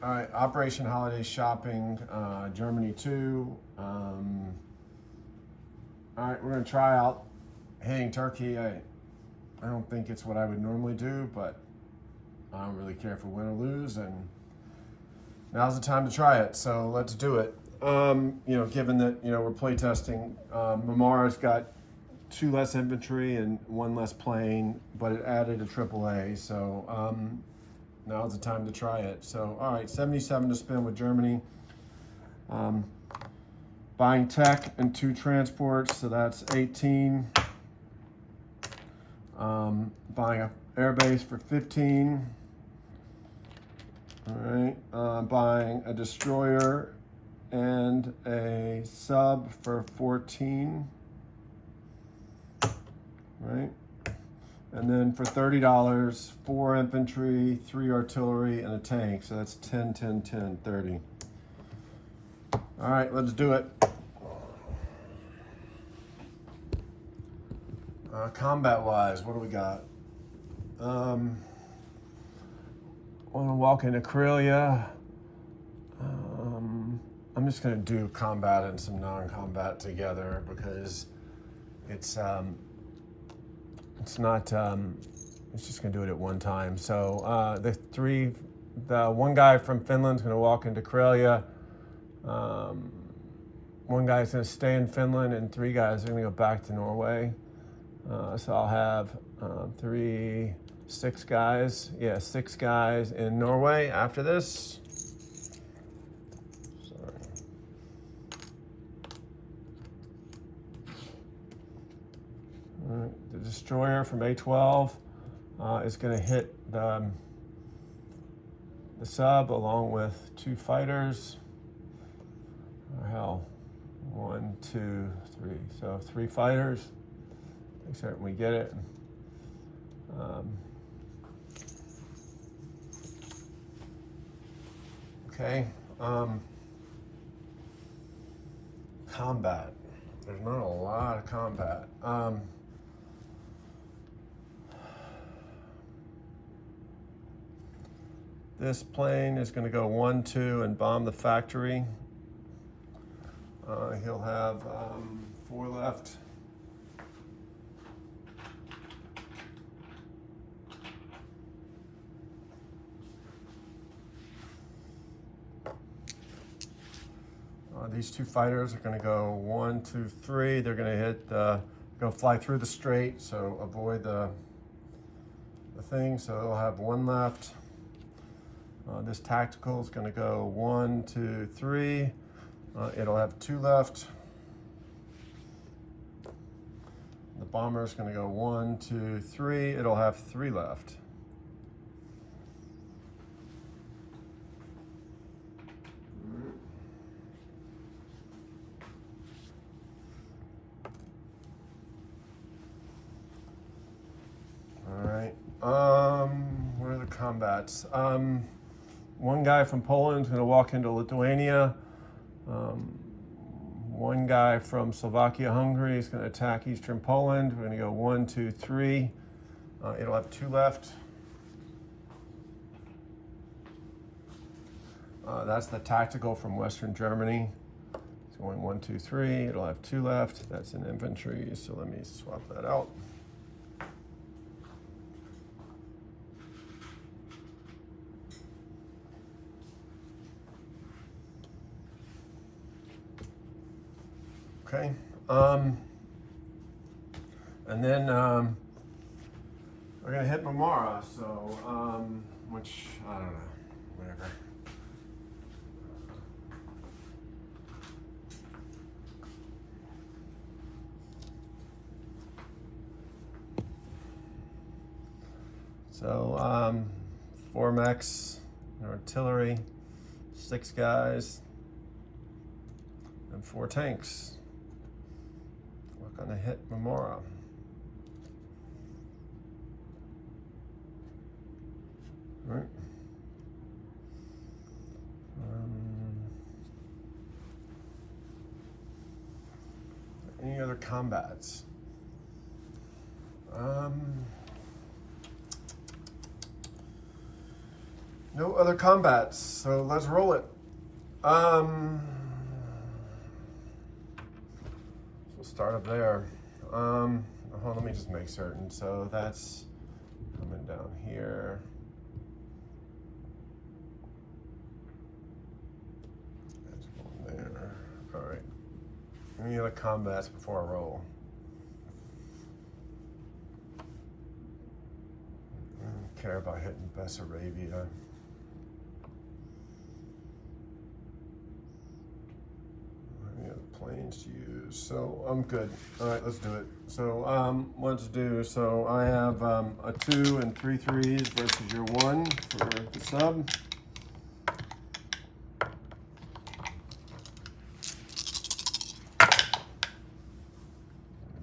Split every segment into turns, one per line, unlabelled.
All right, Operation Holiday Shopping, Germany 2. All right, we're gonna try out hitting Turkey. I don't think it's what I would normally do, but I don't really care if we win or lose, and now's the time to try it. So let's do it. Given that we're playtesting, Mamara's got 2 less infantry and 1 less plane, but it added a AAA. So now's the time to try it. So all right, 77 to spin with Germany. Buying tech and 2 transports, so that's 18. Buying a airbase for 15. All right, buying a destroyer and a sub for 14. Right, and then for $30, 4 infantry, 3 artillery, and a tank. So that's 10, 10, 10, 30. All right, let's do it. Combat-wise, what do we got? I want to walk into Karelia. I'm just going to do combat and some non-combat together because it's not. It's just going to do it at one time. So the one guy from Finland's going to walk into Karelia. One guy's going to stay in Finland, and 3 guys are going to go back to Norway. So I'll have 6 guys. Yeah, 6 guys in Norway after this. Sorry. All right, the destroyer from A12 is going to hit the sub along with 2 fighters. Oh, hell, 1, 2, 3. So 3 fighters. Make certain we get it. Okay. Combat. There's not a lot of combat. This plane is going to go 1, 2 and bomb the factory. He'll have 4 left. These 2 fighters are going to go 1, 2, 3. They're going to fly through the strait, so avoid the thing. So they'll have 1 left. This tactical is going to go 1, 2, 3. It'll have 2 left. The bomber is going to go 1, 2, 3. It'll have 3 left. All right. What are the combats? One guy from Poland is going to walk into Lithuania. One guy from Slovakia, Hungary is going to attack Eastern Poland. We're going to go 1, 2, 3. It'll have 2 left. That's the tactical from Western Germany. It's going 1, 2, 3. It'll have 2 left. That's an infantry, so let me swap that out. Okay, and then we're gonna hit Mamara, so which I don't know, whatever. So 4 mechs, artillery, 6 guys, and 4 tanks. We're gonna hit Mamara. All right. Any other combats? No other combats, so let's roll it. We'll start up there. Hold on, let me just make certain. So that's coming down here. That's going there. All right. Any other combats before I roll? I don't care about hitting Bessarabia. Any other planes to use? So I'm good. All right, let's do it. So let's do. So I have a 2 and 3 3s versus your 1 for the sub.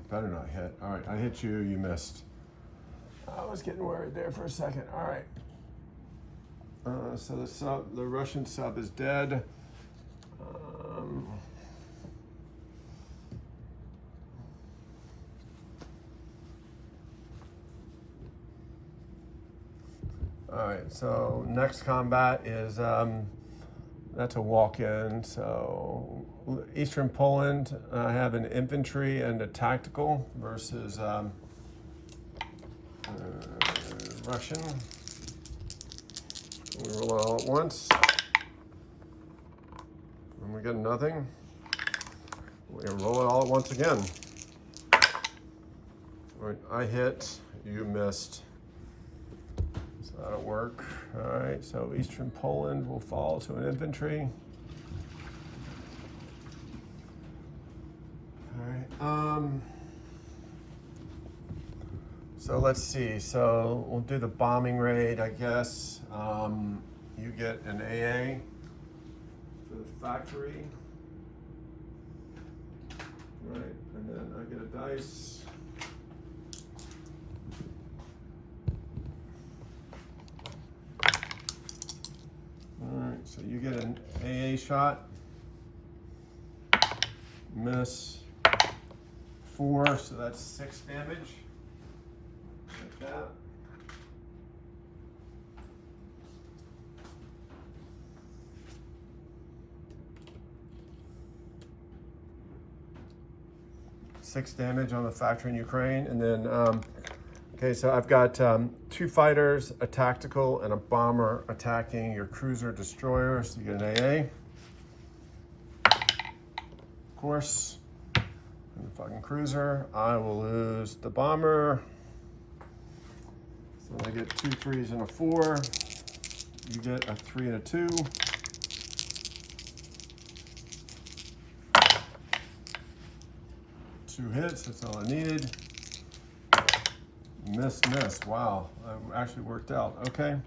Better not hit. All right, I hit you. You missed. I was getting worried there for a second. All right. So the Russian sub is dead. All right. So next combat is that's a walk-in. So Eastern Poland, I have an infantry and a tactical versus Russian. We roll it all at once. And we get nothing. We roll it all at once again. All right, I hit, you missed. So that'll work. All right, so Eastern Poland will fall to an infantry. All right. So let's see. So we'll do the bombing raid, I guess. You get an AA for the factory. Right, and then I get a dice. All right, so you get an AA shot. Miss 4, so that's 6 damage. Like that. Six damage on the factory in Ukraine, and then okay, so I've got 2 fighters, a tactical, and a bomber attacking your cruiser destroyer. So you get an AA. Of course, and the fucking cruiser. I will lose the bomber. So I get 2 3s and a 4. You get a 3 and a 2. Two hits, that's all I needed. Miss. Wow, that actually worked out. Okay.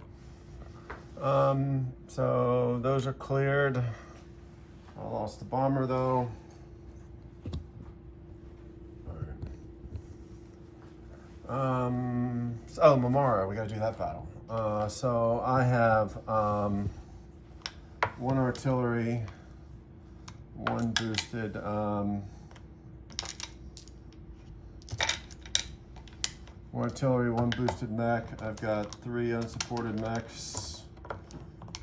So those are cleared. I lost the bomber though. All right. Oh, Mamara, we gotta do that battle. So I have 1 artillery, 1 boosted. 1 artillery, 1 boosted mech. I've got 3 unsupported mechs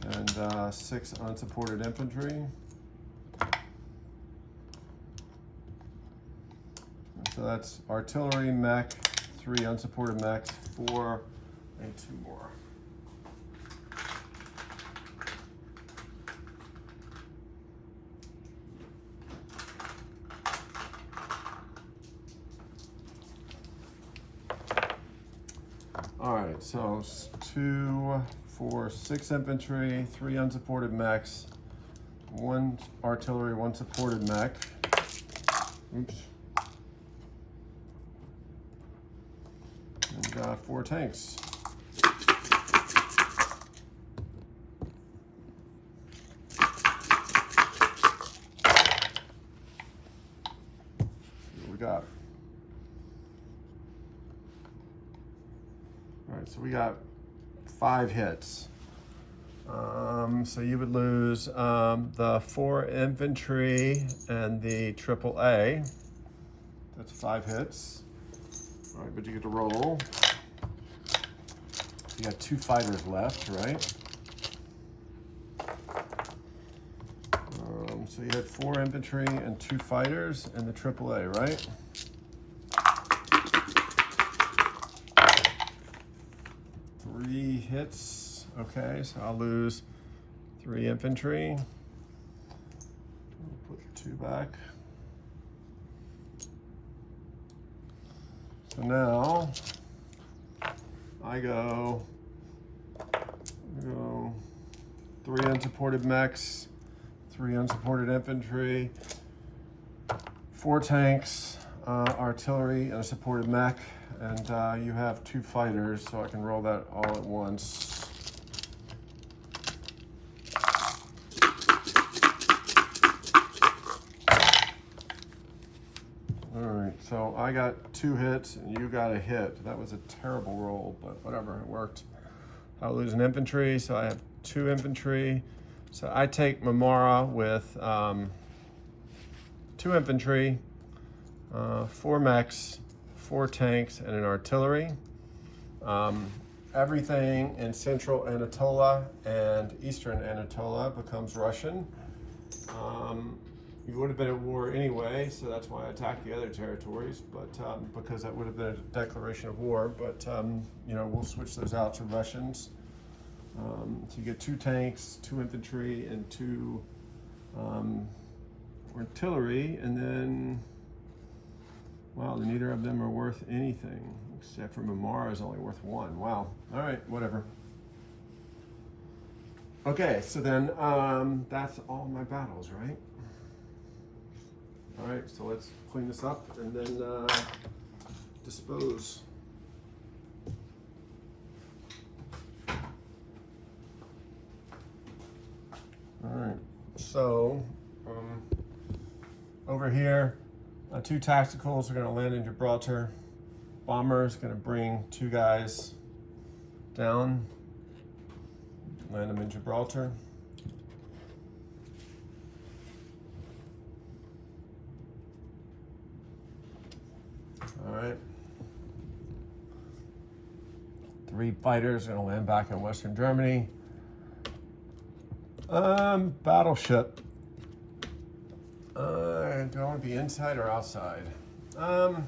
and 6 unsupported infantry. So that's artillery, mech, 3 unsupported mechs, 4, and 2 more. All right, so 2, 4, 6 infantry, 3 unsupported mechs, 1 artillery, 1 supported mech. Oops. And 4 tanks. What we got? All right, so we got 5 hits. So you would lose the 4 infantry and the AAA. That's 5 hits. All right, but you get to roll. You got 2 fighters left, right? So you had 4 infantry and 2 fighters in the AAA, right? Three hits. Okay, so I'll lose 3 infantry. I'll put 2 back. So now I go 3 unsupported mechs, 3 unsupported infantry, 4 tanks, artillery, and a supported mech, and you have 2 fighters, so I can roll that all at once. All right, so I got 2 hits and you got a hit. That was a terrible roll, but whatever, it worked. I'll lose an infantry, so I have 2 infantry. So I take Mamara with 2 infantry, 4 mechs, 4 tanks, and an artillery. Everything in central Anatolia and eastern Anatolia becomes Russian. You would have been at war anyway, so that's why I attacked the other territories, but because that would have been a declaration of war, but you know, we'll switch those out to Russians. So you get 2 tanks, 2 infantry, and 2 artillery, and then, wow, neither of them are worth anything, except for Mamara is only worth 1. Wow, all right, whatever. Okay, so then that's all my battles, right? All right, so let's clean this up and then dispose. All right, so over here, 2 tacticals are going to land in Gibraltar. Bomber is going to bring 2 guys down, land them in Gibraltar. All right. 3 fighters are going to land back in Western Germany. Battleship. Do I want to be inside or outside? Tell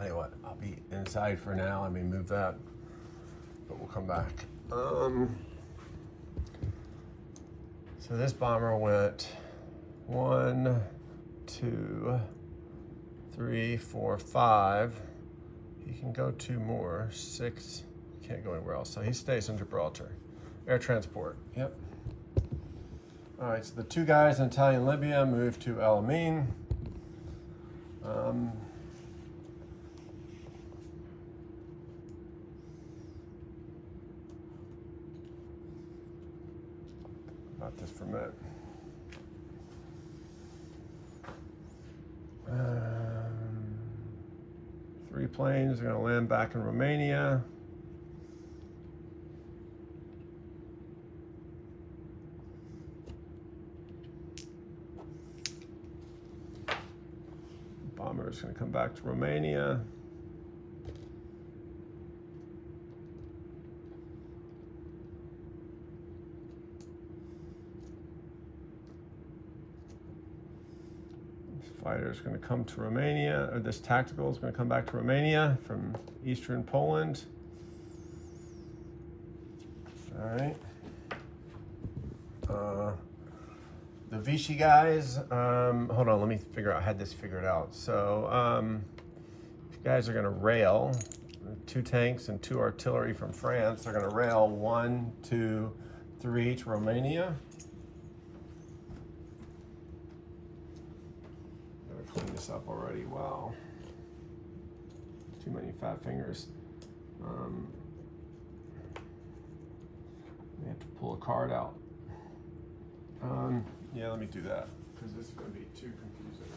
you what, I'll be inside for now. I may move that, but we'll come back. So this bomber went 1, 2, 3, 4, 5. He can go 2 more. 6. Can't go anywhere else. So he stays in Gibraltar. Air transport. Yep. All right. So the 2 guys in Italian Libya moved to El Amin. About this for a minute. 3 planes are going to land back in Romania. Bomber is going to come back to Romania. Fighter is going to come to Romania, or this tactical is going to come back to Romania from eastern Poland. All right. The Vichy guys, hold on, let me figure out, I had this figured out. So, you guys are going to rail 2 tanks and 2 artillery from France. They're going to rail 1, 2, 3 to Romania. Clean this up already. Wow, too many fat fingers. May have to pull a card out. Yeah, let me do that because this is going to be too confusing.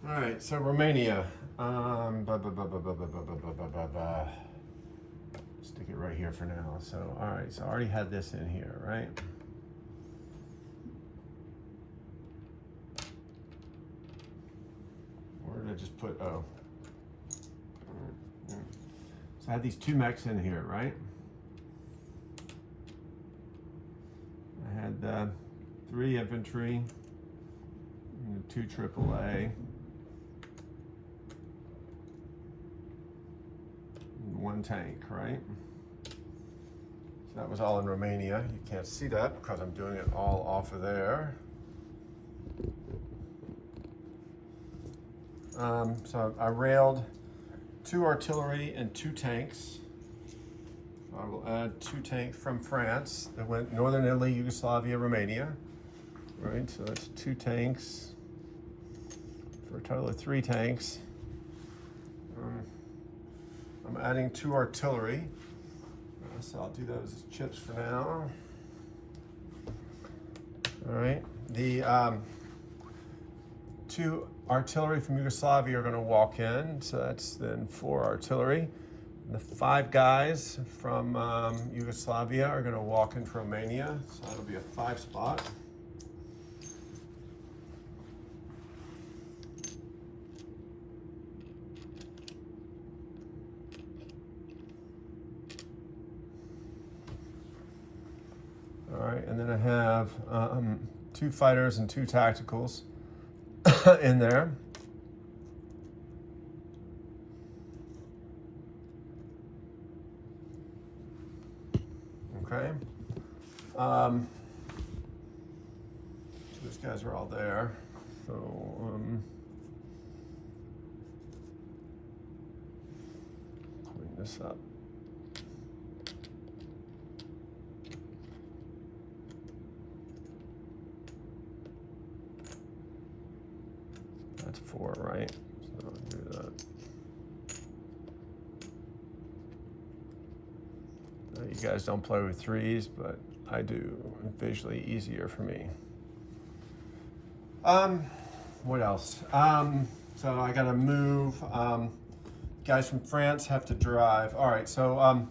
All right, so Romania. Stick it right here for now. So, all right, so I already had this in here, right? Where did I just put, oh. So I I had these two mechs in here, right? I had 3 infantry and 2 AAA. And 1 tank, right? So that was all in Romania. You can't see that because I'm doing it all off of there. So I railed 2 artillery and 2 tanks. So I will add 2 tanks from France that went Northern Italy, Yugoslavia, Romania. Right, so that's 2 tanks for a total of 3 tanks. I'm adding 2 artillery. So I'll do those as chips for now. All right, the 2 artillery from Yugoslavia are going to walk in, so that's then 4 artillery. And the 5 guys from Yugoslavia are going to walk into Romania, so that'll be a 5 spot. All right, and then I have 2 fighters and 2 tacticals in there. Okay. So those guys are all there. So clean this up. That's 4, right? So I'll do that. You guys don't play with 3s, but I do. Visually easier for me. What else? So I gotta move. Guys from France have to drive. All right, so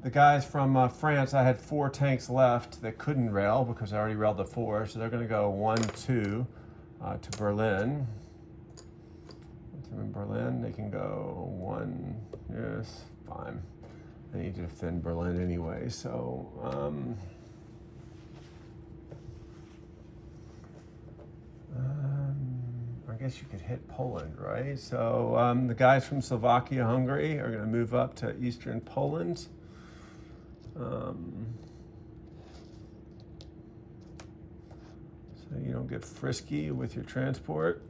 the guys from France, I had 4 tanks left that couldn't rail because I already railed the 4, so they're gonna go 1, 2 to Berlin. In Berlin, they can go 1, yes, fine. I need to defend Berlin anyway, so I guess you could hit Poland, right? So the guys from Slovakia, Hungary are going to move up to eastern Poland. So you don't get frisky with your transport.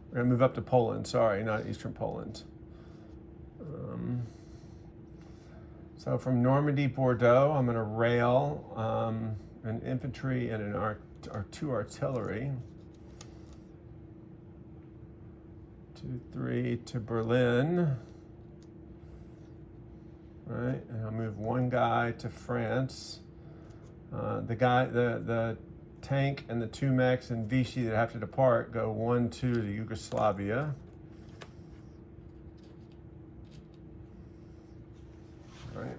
We're going to move up to Poland, sorry, not eastern Poland. So from Normandy, Bordeaux, I'm going to rail an infantry and an 2 artillery. 2, 3 to Berlin. Right, and I'll move 1 guy to France. The tank and the 2 mechs and Vichy that have to depart go 1, 2 to Yugoslavia. Right.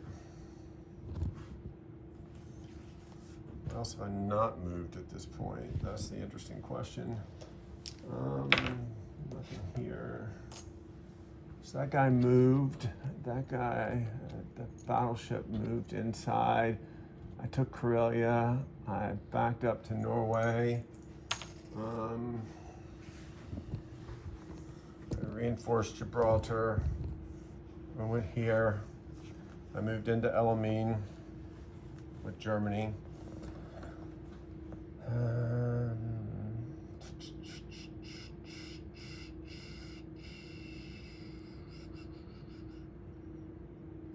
What else have I not moved at this point? That's the interesting question. Nothing here. So that guy moved. That guy, the battleship moved inside. I took Karelia. I backed up to Norway. I reinforced Gibraltar. I went here. I moved into Elamine with Germany.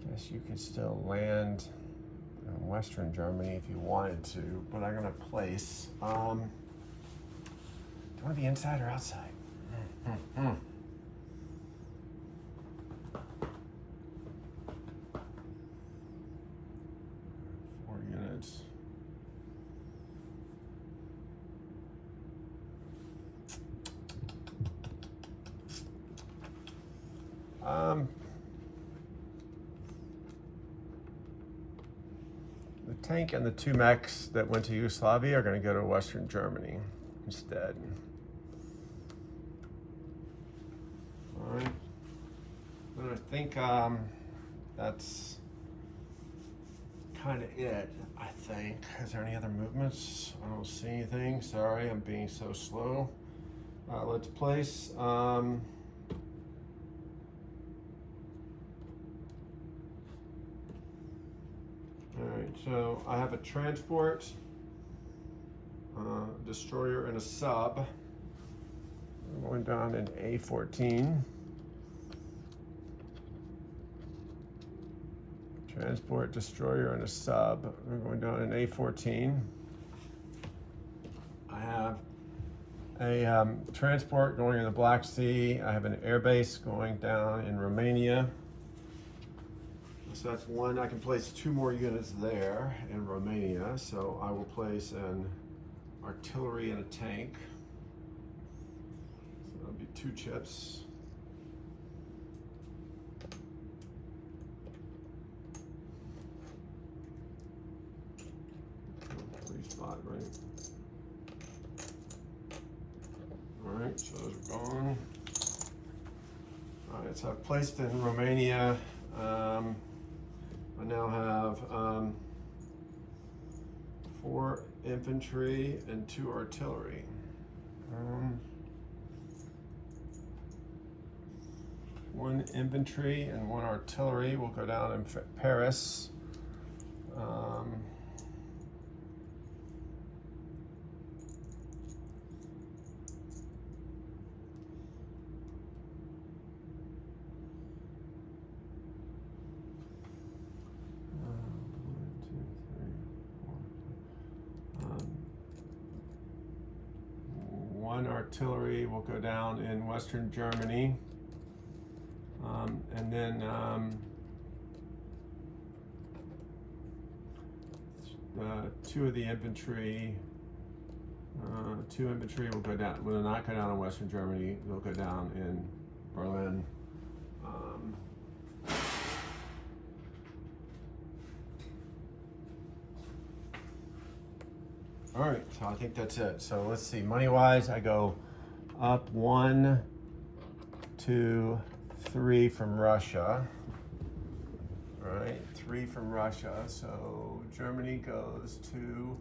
Guess you could still land in Western Germany if you wanted to, but I'm gonna place. Do you want to be inside or outside? 4 units. The tank and the 2 mechs that went to Yugoslavia are going to go to Western Germany instead. All right. I'm going to think that's kind of it, I think. Is there any other movements? I don't see anything. Sorry, I'm being so slow. Let's place. All right, so I have a transport, destroyer, and a sub. I'm going down in A14. Transport, destroyer, and a sub. We're going down in A14. I have a transport going in the Black Sea. I have an airbase going down in Romania. So that's one. I can place 2 more units there in Romania. So I will place an artillery and a tank. So that'll be 2 chips. Spot, right? All right, so those are gone. All right, so I've placed in Romania. I now have 4 infantry and 2 artillery. 1 infantry and 1 artillery will go down in Paris. One artillery will go down in Western Germany, and then 2 of the infantry. 2 infantry will go down. Will not go down in Western Germany. They'll go down in Berlin. All right, so I think that's it. So let's see, money-wise, I go up 1, 2, 3 from Russia. All right, 3 from Russia. So Germany goes to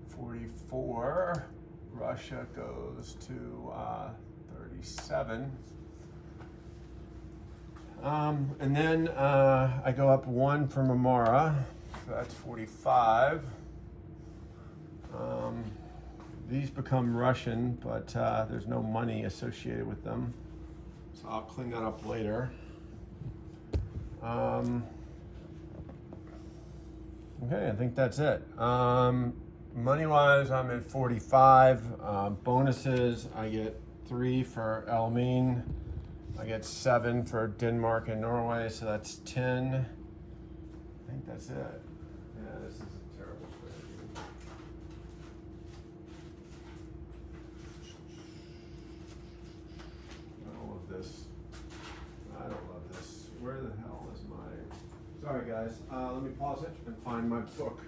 44. Russia goes to 37. And then I go up 1 from Amara. So that's 45. These become Russian, but there's no money associated with them. So I'll clean that up later. Okay, I think that's it. Money-wise, I'm at 45. Bonuses, I get 3 for Elmine. I get 7 for Denmark and Norway, so that's 10. I think that's it. Yeah, this is a terrible strategy. I don't love this. I don't love this. Where the hell is my... Sorry guys, let me pause it and find my book.